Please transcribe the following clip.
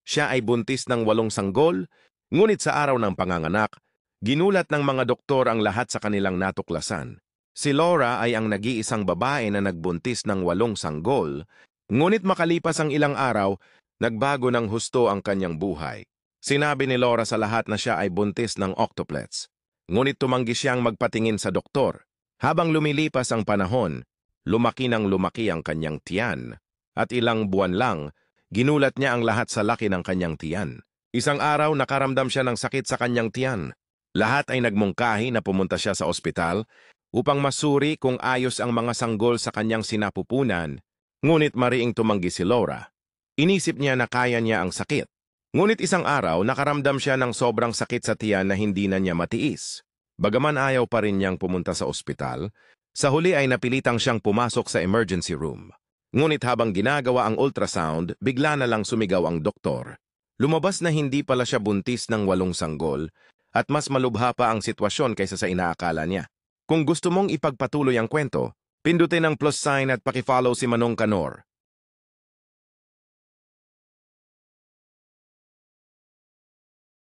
Siya ay buntis ng 8 sanggol, ngunit sa araw ng panganganak, ginulat ng mga doktor ang lahat sa kanilang natuklasan. Si Laura ay ang nag-iisang babae na nagbuntis ng 8 sanggol, ngunit makalipas ang ilang araw, nagbago ng husto ang kanyang buhay. Sinabi ni Laura sa lahat na siya ay buntis ng octuplets. Ngunit tumanggi siyang magpatingin sa doktor. Habang lumilipas ang panahon, lumaki ng lumaki ang kanyang tiyan. At ilang buwan lang, ginulat niya ang lahat sa laki ng kanyang tiyan. Isang araw nakaramdam siya ng sakit sa kanyang tiyan. Lahat ay nagmungkahi na pumunta siya sa ospital upang masuri kung ayos ang mga sanggol sa kanyang sinapupunan, ngunit mariing tumanggi si Laura. Inisip niya na kaya niya ang sakit. Ngunit isang araw nakaramdam siya ng sobrang sakit sa tiyan na hindi na niya matiis. Bagaman ayaw pa rin niyang pumunta sa ospital, sa huli ay napilitang siyang pumasok sa emergency room. Ngunit habang ginagawa ang ultrasound, bigla na lang sumigaw ang doktor. Lumabas na hindi pala siya buntis ng 8 sanggol at mas malubha pa ang sitwasyon kaysa sa inaakala niya. Kung gusto mong ipagpatuloy ang kwento, pindutin ang plus sign at pakifollow si Manong Kanor.